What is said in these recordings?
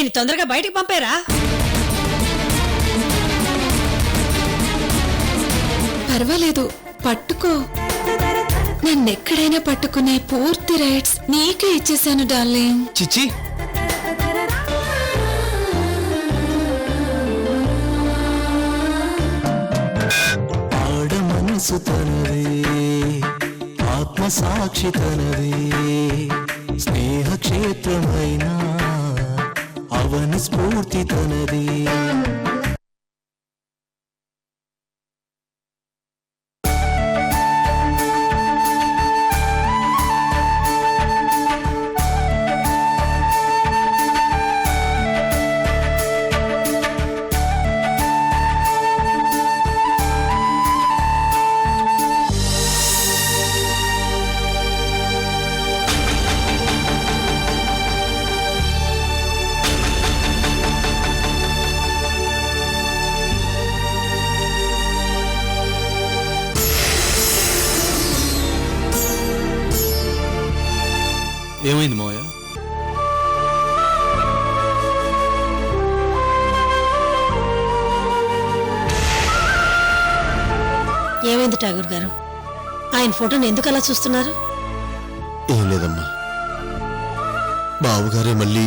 దీన్ని తొందరగా బయటికి పంపేరా. పర్వాలేదు, పట్టుకో. నన్నెక్కడైనా పట్టుకునే పూర్తి రైట్స్ నీకే ఇచ్చేశాను డార్లింగ్. చిచ్చి, మనసు తనదే, ఆత్మసాక్షి తనదే, స్నేహ క్షేత్రమైన అవని స్ఫూర్తి తనదే. ఏమైంది మావయ్య? ఏమైంది ఠాగూర్ గారు? ఆయన ఫోటోని ఎందుకు అలా చూస్తున్నారు? ఏం లేదమ్మా, బావుగారే మళ్ళీ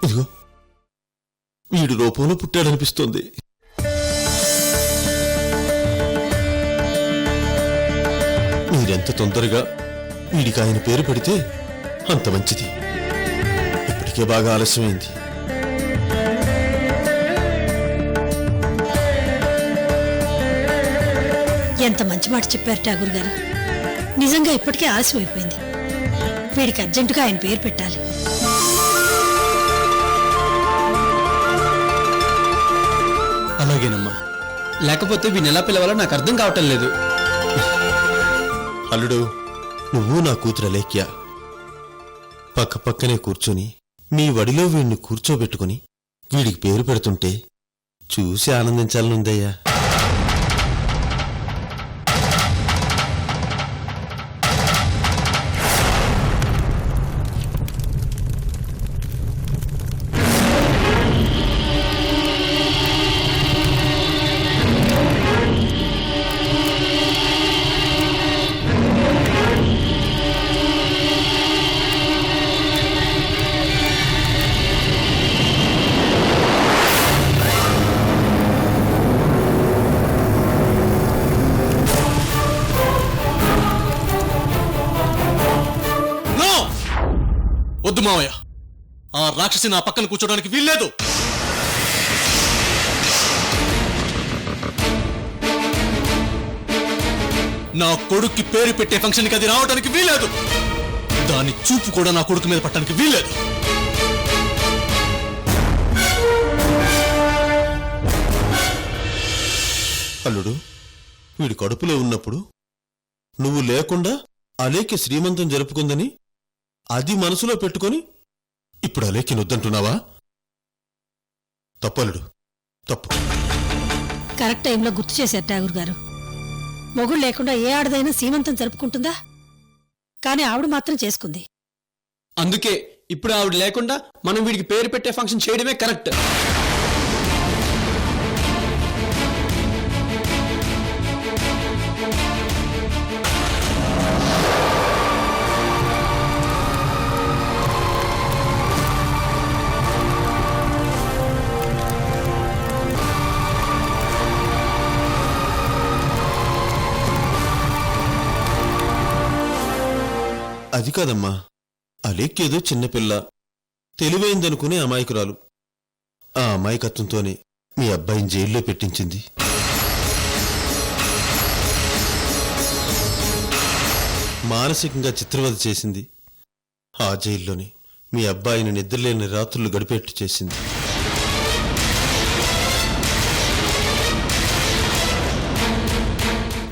ఇదిగో వీడు రూపంలో పుట్టాడనిపిస్తోంది. మీరెంత తొందరగా వీడికి ఆయన పేరు పెడితే అంత మంచిది. ఇప్పటికే బాగా ఆలస్యమైంది. ఎంత మంచి మాట చెప్పారు ఠాగూర్ గారు. నిజంగా ఇప్పటికే ఆలస్యం అయిపోయింది. వీడికి అర్జెంటుగా ఆయన పేరు పెట్టాలి. అలాగేనమ్మా, లేకపోతే వీడిని ఎలా పిలవాలో నాకు అర్థం కావటం లేదు. అల్లుడు, నువ్వు నా కూతురు అలేఖ్య పక్క పక్కనే కూర్చొని నీ వడిలో వీడిని కూర్చోబెట్టుకుని వీడికి పేరు పెడుతుంటే చూసి ఆనందించాలనుందయ్యా. వద్దు మావయ్య, ఆ రాక్షసి నా పక్కన కూర్చోడానికి వీల్లేదు. నా కొడుక్కి పేరు పెట్టే ఫంక్షన్కి అది రావడానికి వీల్లేదు. దాని చూపు కూడా నా కొడుకు మీద పట్టడానికి వీల్లేదు. అల్లుడు, వీడి కడుపులో ఉన్నప్పుడు నువ్వు లేకుండా అలేఖ్య శ్రీమంతం జరుపుకుందని అది మనసులో పెట్టుకొని ఇప్పుడు అలేఖ్యను వద్దంటున్నావా? తప్పలుడు, తప్పు. కరెక్ట్ టైంలో గుర్తు చేశారు ఠాగూర్ గారు. మొగుడు లేకుండా ఏ ఆడదైనా సీమంతం జరుపుకుంటుందా? కానీ ఆవిడ మాత్రం చేసుకుంది. అందుకే ఇప్పుడు ఆవిడ లేకుండా మనం వీడికి పేరు పెట్టే ఫంక్షన్ చేయడమే కరెక్ట్. అది కాదమ్మా, అలేఖ్యేదో చిన్నపిల్ల, తెలివైందనుకునే అమాయకురాలు. ఆ అమాయకత్వంతోనే మీ అబ్బాయిని జైల్లో పెట్టించింది. మానసికంగా చిత్రవద చేసింది. ఆ జైల్లోనే మీ అబ్బాయిని నిద్రలేని రాత్రులు గడిపేట్టు చేసింది.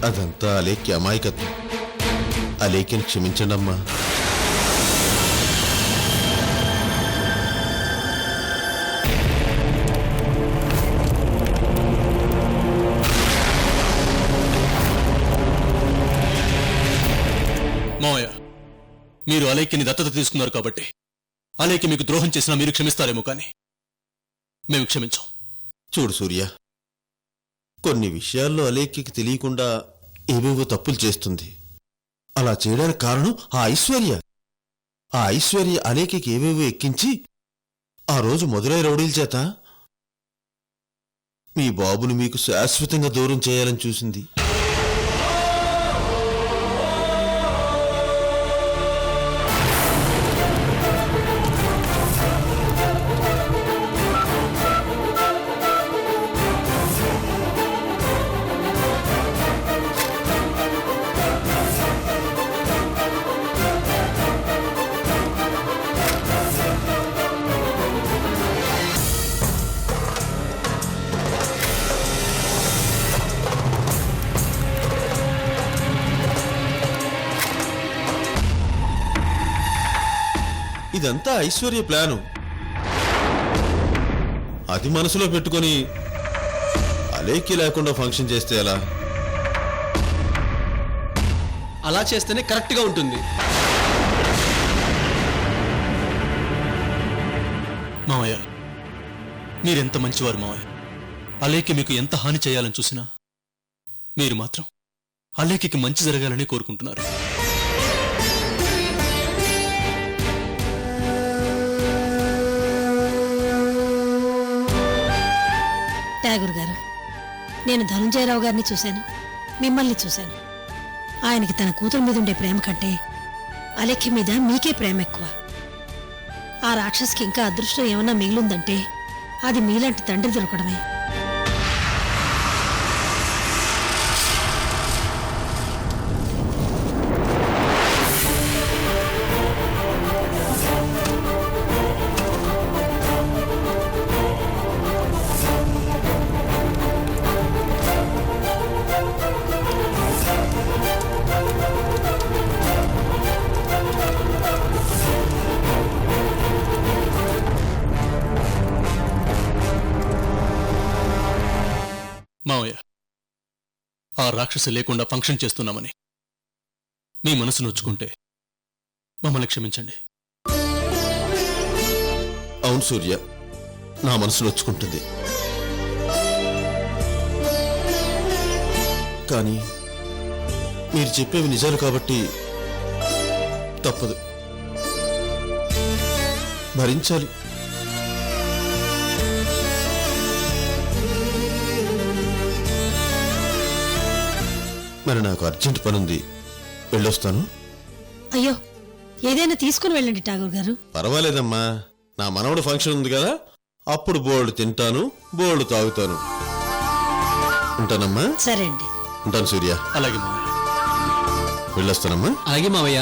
అదంతా అలేఖ్య అమాయకత్వం. అలేఖ్యను క్షమించండమ్మా. మావయ్య, మీరు అలేఖ్యని దత్తత తీసుకున్నారు కాబట్టి అలేకి మీకు ద్రోహం చేసినా మీరు క్షమిస్తారేమో కానీ మేము క్షమించాం. చూడు సూర్య, కొన్ని విషయాల్లో అలేఖ్యకి తెలియకుండా ఏవేవో తప్పులు చేస్తుంది. అలా చేయడానికి కారణం ఆ ఐశ్వర్య అలేఖ్యకి ఏవేవో ఎక్కించి ఆ రోజు మధురై రౌడీల చేత మీ బాబుని మీకు శాశ్వతంగా దూరం చేయాలని చూసింది. ఇదంతా ఐశ్వర్య ప్లాను. అది మనసులో పెట్టుకొని అలేఖ్య లేకుండా ఫంక్షన్ చేస్తే ఎలా? అలా చేస్తేనే కరెక్ట్గా ఉంటుంది. మావయ్య, మీరెంత మంచివారు మావయ్య. అలేఖ్య మీకు ఎంత హాని చేయాలని చూసినా మీరు మాత్రం అలేఖ్యకి మంచి జరగాలని కోరుకుంటున్నారు. ఠాగూర్ గారు, నేను ధనుంజయరావు గారిని చూశాను, మిమ్మల్ని చూశాను. ఆయనకి తన కూతురు మీద ఉండే ప్రేమ కంటే అలేఖ్య మీద మీకే ప్రేమ ఎక్కువ. ఆ రాక్షసికి ఇంకా అదృష్టం ఏమన్నా మిగిలిందంటే అది మీలాంటి తండ్రి దొరకడమే. మావయ్య, ఆ రాక్షసి లేకుండా ఫంక్షన్ చేస్తున్నామని మీ మనసు నొచ్చుకుంటే మమ్మల్ని క్షమించండి. అవును సూర్య, నా మనసు నొచ్చుకుంటుంది. కానీ మీరు చెప్పేవి నిజాలు కాబట్టి తప్పదు, భరించాలి. మరి నాకు అర్జెంట్ పనుంది, వెళ్ళొస్తాను. అయ్యో, ఏదైనా తీసుకుని వెళ్ళండి ఠాగూర్ గారు. పర్వాలేదమ్మా, నా మనవడు ఫంక్షన్ ఉంది కదా, అప్పుడు బోల్డ్ తింటాను, బోల్డ్ తాగుతాను. ఉంటానమ్మా. సరే అండి. ఉంటాను సూర్య. అలాగే మావయ్య. వెళ్ళొస్తానమ్మా. అలాగే మావయ్య.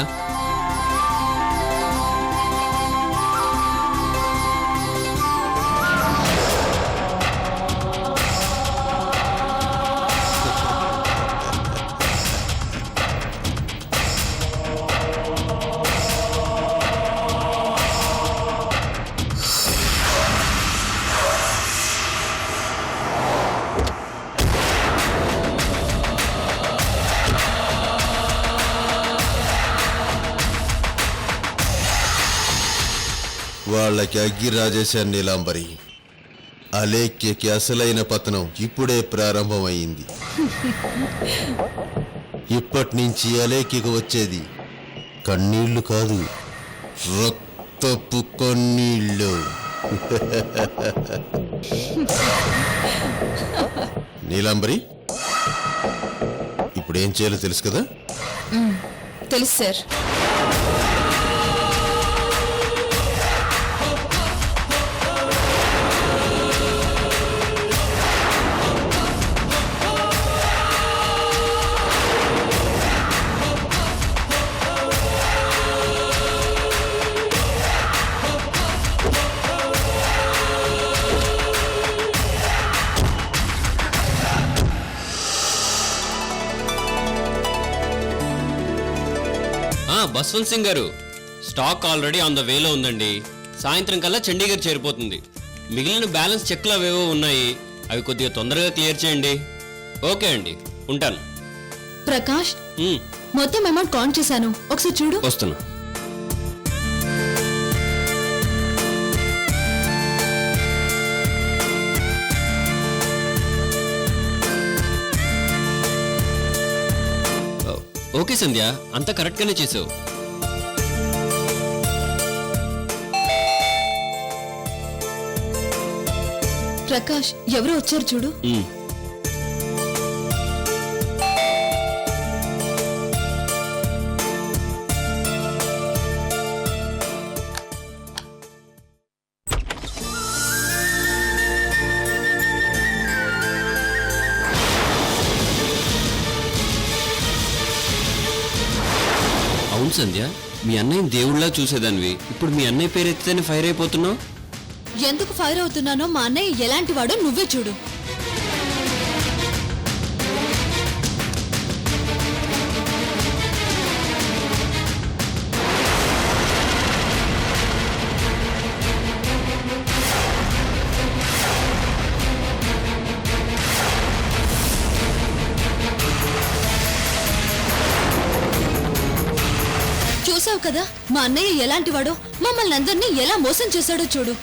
వాళ్ళకి అగ్గి రాజేశాను నీలాంబరి. అలేఖ్యకి అసలైన పతనం ఇప్పుడే ప్రారంభమైంది. ఇప్పటి నుంచి అలేఖ్యకు వచ్చేది కన్నీళ్లు కాదు, రక్తపు కన్నీళ్లు. నీలాంబరి, ఇప్పుడేం చేయాలో తెలుసు కదా? తెలుసు సార్. బస్వంత్ సింగ్ గారు, స్టాక్ ఆల్రెడీ ఆన్ ద వేలో ఉందండి. సాయంత్రం కల్లా చండీగఢ్ చేరిపోతుంది. మిగిలిన బ్యాలెన్స్ చెక్లు అవేవో ఉన్నాయి, అవి కొద్దిగా తొందరగా క్లియర్ చేయండి. ఓకే అండి, ఉంటాను. ప్రకాష్, మొత్తం అమౌంట్ కౌంట్ చేశాను, ఒకసారి చూడు. వస్తున్నా. ఓకే సంధ్య, అంతా కరెక్ట్గానే చేసావు. ప్రకాష్, ఎవరో వచ్చారు చూడు. అవును సంధ్య, మీ అన్నయ్యని దేవుళ్ళలా చూసేదానివి, ఇప్పుడు మీ అన్నయ్య పేరు ఎత్తితేనే ఫైర్ అయిపోతున్నావు. ఎందుకు ఫైర్ అవుతున్నానో మా అన్నయ్య ఎలాంటి వాడో నువ్వే చూడు. చూసావు కదా మా అన్నయ్య ఎలాంటి వాడో, మమ్మల్ని అందరినీ ఎలా మోసం చేశాడో చూడు.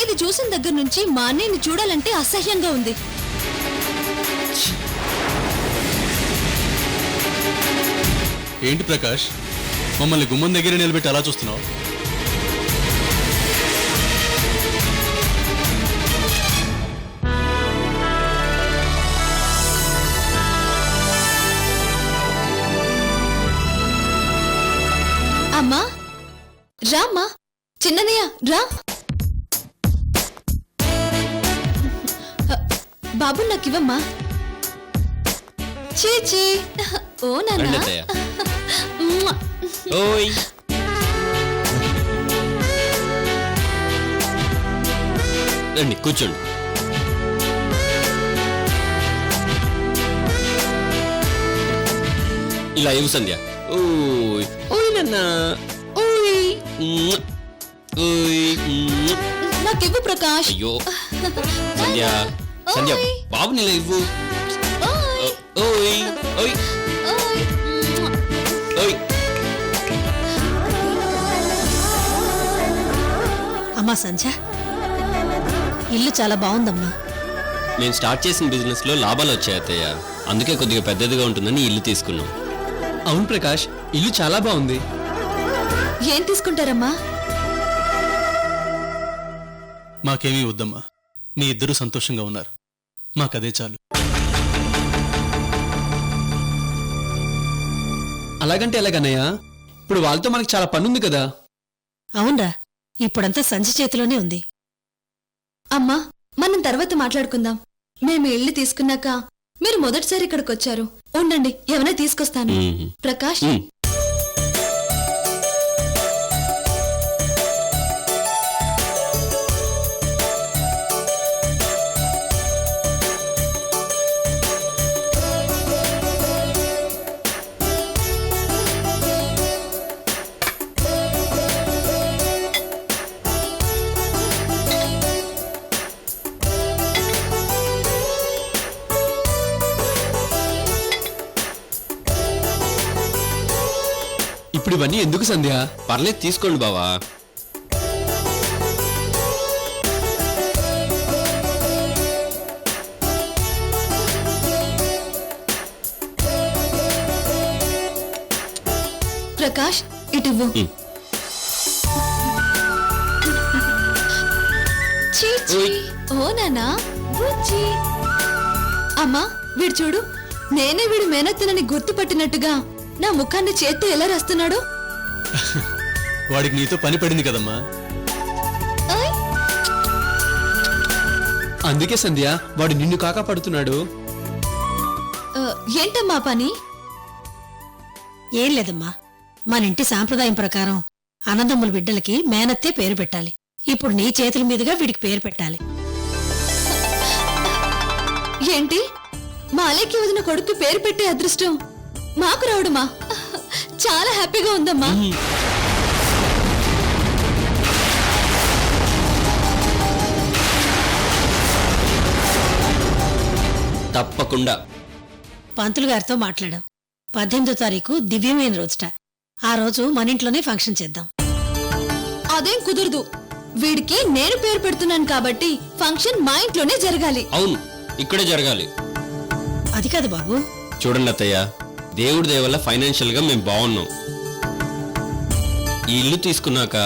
ఇది చూసిన దగ్గర నుంచి మా అన్నయ్యని చూడాలంటే అసహ్యంగా ఉంది. ఏంటి ప్రకాష్, మమ్మల్ని గుమ్మం దగ్గర నిలబెట్టి అలా చూస్తున్నావు? అమ్మా రామ్మా, చిన్ననయ్య రా. బాబు నాకివ్వమ్మా. చీచీ, ఓ నాన్న. రండి అత్తయ్య. ఓయ్ రండి కూర్చోండి. ఇలా ఇవ్వు సంధ్య. ఓయ్ ఓయ్ నాన్న, ఓయ్ ఓయ్. నాకివ్వు ప్రకాష్. అయ్యో సంధ్య, సంధ్య ఓయ్. బాబుని ఇలా ఇవ్వు. ఓయ్, ఓయ్ ఓయ్ ఓయ్. ఓయ్. అమ్మా సంధ్య, ఇల్లు చాలా బాగుందమ్మా. నేను స్టార్ట్ చేసిన బిజినెస్ లో లాభాలు వచ్చాయి అత్తయ్య, అందుకే కొద్దిగా పెద్దదిగా ఉంటుందని ఇల్లు తీసుకున్నాం. అవును ప్రకాష్, ఇల్లు చాలా బాగుంది. ఏం తీసుకుంటారమ్మా? మాకేమీ వద్దమ్మా, మీ ఇద్దరు సంతోషంగా ఉన్నారు, మాకదే చాలు. అలాగంటే ఎలాగన్నయ్య? ఇప్పుడు వాళ్ళతో మనకి చాలా పనుంది కదా. అవునరా, ఇప్పుడంతా సంధ్య చేతిలోనే ఉంది. అమ్మా, మనం తర్వాత మాట్లాడుకుందాం. మేము ఇల్లు తీసుకున్నాక మీరు మొదటిసారి ఇక్కడికి వచ్చారు. ఉండండి, ఏమైనా తీసుకొస్తాను. మ్మ్. ప్రకాష్, మ్మ్. ఇప్పుడు ఇవన్నీ ఎందుకు సంధ్య? పర్లేదు తీసుకోండి బావా. ప్రకాష్ ఇటువ్వు. మ్మ్. చీ, చీ. ఓయ్. ఓ నానా, బుజ్జి. అమ్మా వీడు చూడు, నేనే వీడు మేనత్తనని గుర్తుపట్టినట్టుగా నా ముఖాన్ని చేత్తో ఎలా రాస్తున్నాడు. వాడికి నీతో పని పడింది కదమ్మా. ఓయ్. అందుకే సంధ్య వాడు నిన్ను కాకా పడుతున్నాడు. ఏంటమ్మా పని? ఏం లేదమ్మా, మన ఇంటి సాంప్రదాయం ప్రకారం అన్నదమ్ముల బిడ్డలకి మేనత్తే పేరు పెట్టాలి. ఇప్పుడు నీ చేతుల మీదుగా వీడికి పేరు పెట్టాలి. ఏంటి, మా అలెక్కి వదిన కొడుకు పేరు పెట్టే అదృష్టం మాకు రావడమా? చాలా హ్యాపీగా ఉందమ్మా. తప్పకుండా. పంతులు గారితో మాట్లాడాం. 18వ తారీఖు దివ్యమైన రోజుట. ఆ రోజు మన ఇంట్లోనే ఫంక్షన్ చేద్దాం. అదేం కుదరదు. వీడికి నేను పేరు పెడుతున్నాను కాబట్టి ఫంక్షన్ మా ఇంట్లోనే జరగాలి. అవును, ఇక్కడే జరగాలి. అది కాదు బాబు. చూడండి అత్తయ్య, దేవుడి దయ వల్ల ఫైనాన్షియల్గా మేము బాగున్నాం. ఈ ఇల్లు తీసుకున్నాక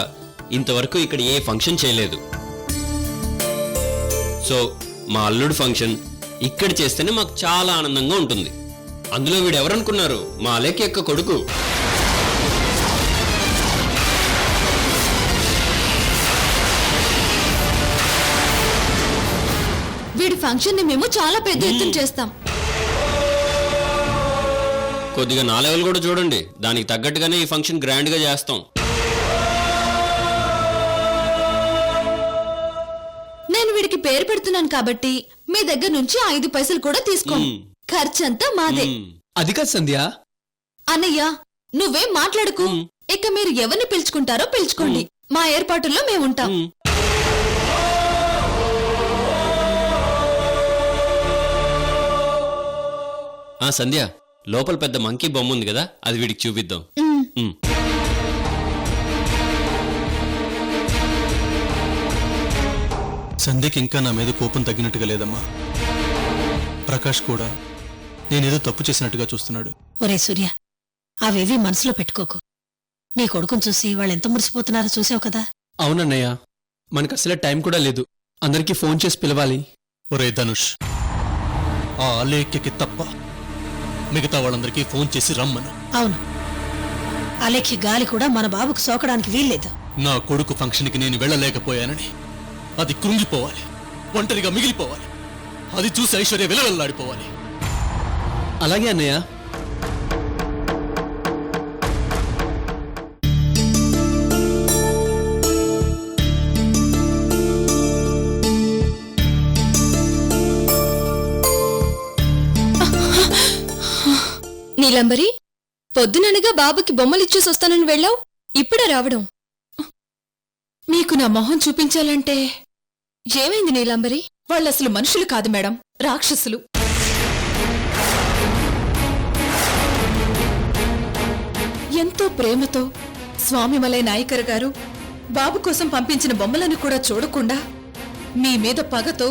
ఇంతవరకు ఇక్కడ ఏ ఫంక్షన్ చేయలేదు. సో మా అల్లుడు ఫంక్షన్ ఇక్కడ చేస్తేనే మాకు చాలా ఆనందంగా ఉంటుంది. అందులో వీడు ఎవరనుకున్నారు? మా అలేఖ్య యొక్క కొడుకు. వీడి ఫంక్షన్ ని మేము చాలా పెద్ద ఎత్తున చేస్తాం. కొద్దిగా నా లెవెల్ కూడా చూడండి, దానికి తగ్గట్టుగానే ఈ ఫంక్షన్ గ్రాండ్ గా చేస్తాం. నేను వీడికి పేరు పెడుతున్నాను కాబట్టి మీ దగ్గర నుంచి 5 పైసలు కూడా తీసుకోను. ఖర్చంతా మాదే. అది కాదు సంధ్య. అన్నయ్య నువ్వేం మాట్లాడుకు. ఇక మీరు ఎవరిని పిలుచుకుంటారో పిలుచుకోండి. మా ఏర్పాటుల్లో మేము ఉంటాం. సంధ్య, లోపల పెద్ద మంకీ బొమ్మ ఉంది కదా, అది వీడికి చూపిద్దాం. సంధ్యకి ఇంకా నా మీద కోపం తగ్గినట్టుగా లేదమ్మా. ప్రకాష్ కూడా నేనేదో తప్పు చేసినట్టుగా చూస్తున్నాడు. ఒరే సూర్య, అవేవి మనసులో పెట్టుకోకు. నీ కొడుకుని చూసి వాళ్ళెంత మురిసిపోతున్నారో చూసావు కదా. అవునన్నయ్య, మనకు అసలే టైం కూడా లేదు. అందరికీ ఫోన్ చేసి పిలవాలి. ఒరే ధనుష్, ఆ అలేఖ్యకి తప్ప మిగతా వాళ్ళందరికీ ఫోన్ చేసి రమ్మను. అవును, అలేఖ్య గాలి కూడా మన బాబుకు సోకడానికి వీల్లేదు. నా కొడుకు ఫంక్షన్కి నేను వెళ్ళలేకపోయానని అది కృంగిపోవాలి, ఒంటరిగా మిగిలిపోవాలి. అది చూసి ఐశ్వర్య విలవెల్లాడిపోవాలి. అలాగే అన్నయ్య. నీలంబరి, పొద్దుననగా బాబుకి బొమ్మలిచ్చేసి వస్తానని వెళ్ళావు, ఇప్పుడే రావడం. మీకు నా మొహం చూపించాలంటే ఏమైంది నీలంబరి? వాళ్ళసలు మనుషులు కాదు మేడం, రాక్షసులు. ఎంతో ప్రేమతో స్వామిమలై నాయకర్ గారు బాబు కోసం పంపించిన బొమ్మలను కూడా చూడకుండా మీ మీద పగతో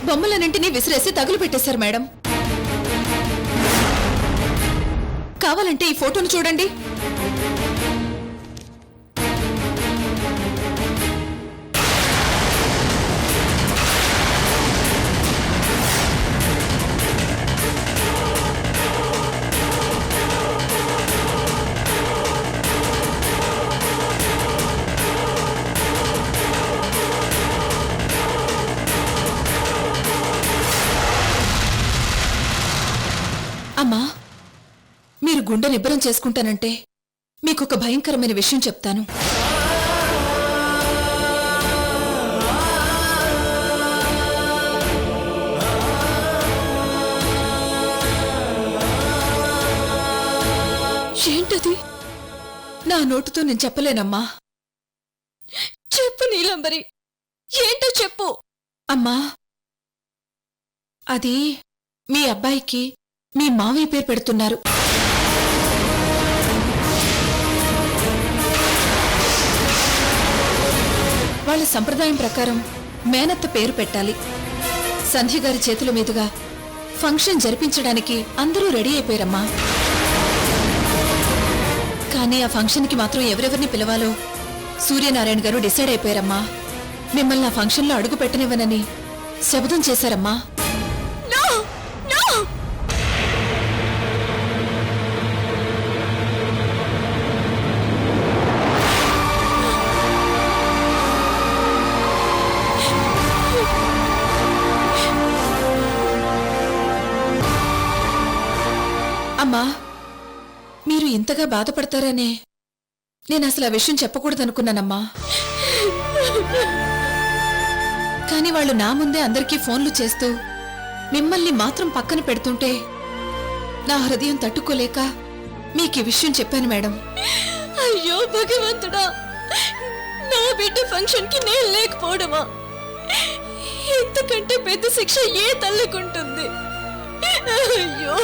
బొమ్మలన్నింటినీ విసిరేసి తగులు పెట్టేశారు మేడం. కావాలంటే ఈ ఫోటోను చూడండి. అమ్మా, మీరు గుండె నిబ్బరం చేసుకుంటానంటే మీకొక భయంకరమైన విషయం చెప్తాను. ఏంటది? నా నోటుతో నేను చెప్పలేనమ్మా. చెప్పు నీలంబరి, ఏంటో చెప్పు. అమ్మా, అది మీ అబ్బాయికి మీ మావయ్య పేరు పెడుతున్నారు. వాళ్ళ సంప్రదాయం ప్రకారం మేనత్త పేరు పెట్టాలి. సంధ్య గారి చేతుల మీదుగా ఫంక్షన్ జరిపించడానికి అందరూ రెడీ అయిపోయారమ్మా. కానీ ఆ ఫంక్షన్కి మాత్రం ఎవరెవరిని పిలవాలో సూర్యనారాయణ గారు డిసైడ్ అయిపోయారమ్మా. మిమ్మల్ని ఆ ఫంక్షన్లో అడుగు పెట్టనివ్వనని శపథం చేశారమ్మా. అమ్మా, మీరు ఇంతగా బాధపడతారనే నేను అసలు ఆ విషయం చెప్పకూడదనుకున్నానమ్మా. కానీ వాళ్ళు నా ముందే అందరికీ ఫోన్లు చేస్తూ మిమ్మల్ని మాత్రం పక్కన పెడుతుంటే నా హృదయం తట్టుకోలేక మీకు ఈ విషయం చెప్పాను మేడం. అయ్యో భగవంతుడా, నా బిడ్డ ఫంక్షన్ కి నేను లేకపోవడమా? ఇంతకంటే పెద్ద శిక్ష ఏ తల్లికుంటుంది? అయ్యో.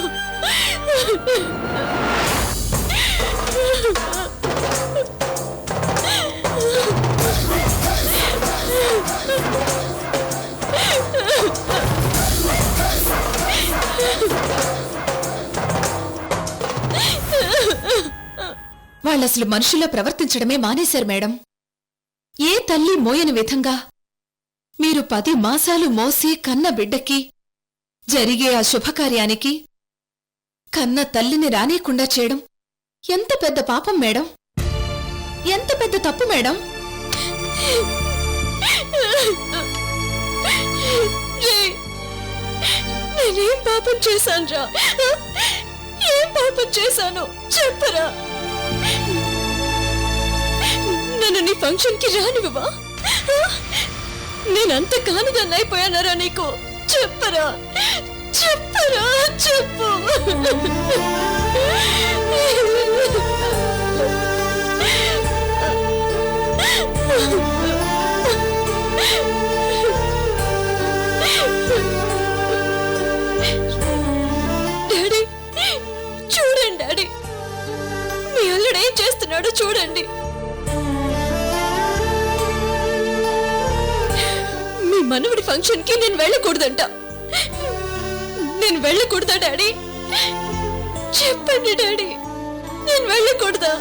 వాళ్ళసలు మనుషుల్లో ప్రవర్తించడమే మానేశారు మేడం. ఏ తల్లి మోయని విధంగా మీరు 10 మాసాలు మోసి కన్న బిడ్డకి జరిగే ఆ శుభకార్యానికి కన్న తల్లిని రానీకుండా చేయడం ఎంత పెద్ద పాపం మేడం, ఎంత పెద్ద తప్పు మేడం. నేనేం పాపం చేశానురా? ఏం పాపం చేశాను చెప్పరా? నన్ను నీ ఫంక్షన్కి రానివ్వవా? నేనంత కానిదాన్ని అయిపోయానరా నీకు? చెప్పరా, చెప్పరా, చెప్పు. డాడీ చూడండి, డాడీ మీ అల్లుడు ఏం చేస్తున్నాడో చూడండి. మీ మనవడి ఫంక్షన్ కి నేను వెళ్ళకూడదంట. నేను వెళ్ళకూడదా డాడీ? చెప్పండి డాడీ, నేను వెళ్ళకూడదా?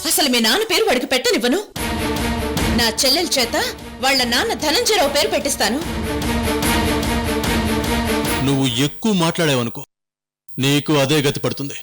అసలు మీ నాన్న పేరు వాడికి పెట్టనివ్వను. నా చెల్లెల చేత వాళ్ళ నాన్న ధనంజయరావు పేరు పెట్టిస్తాను. నువ్వు ఎక్కువ మాట్లాడావనుకో నీకు అదే గతి పడుతుంది.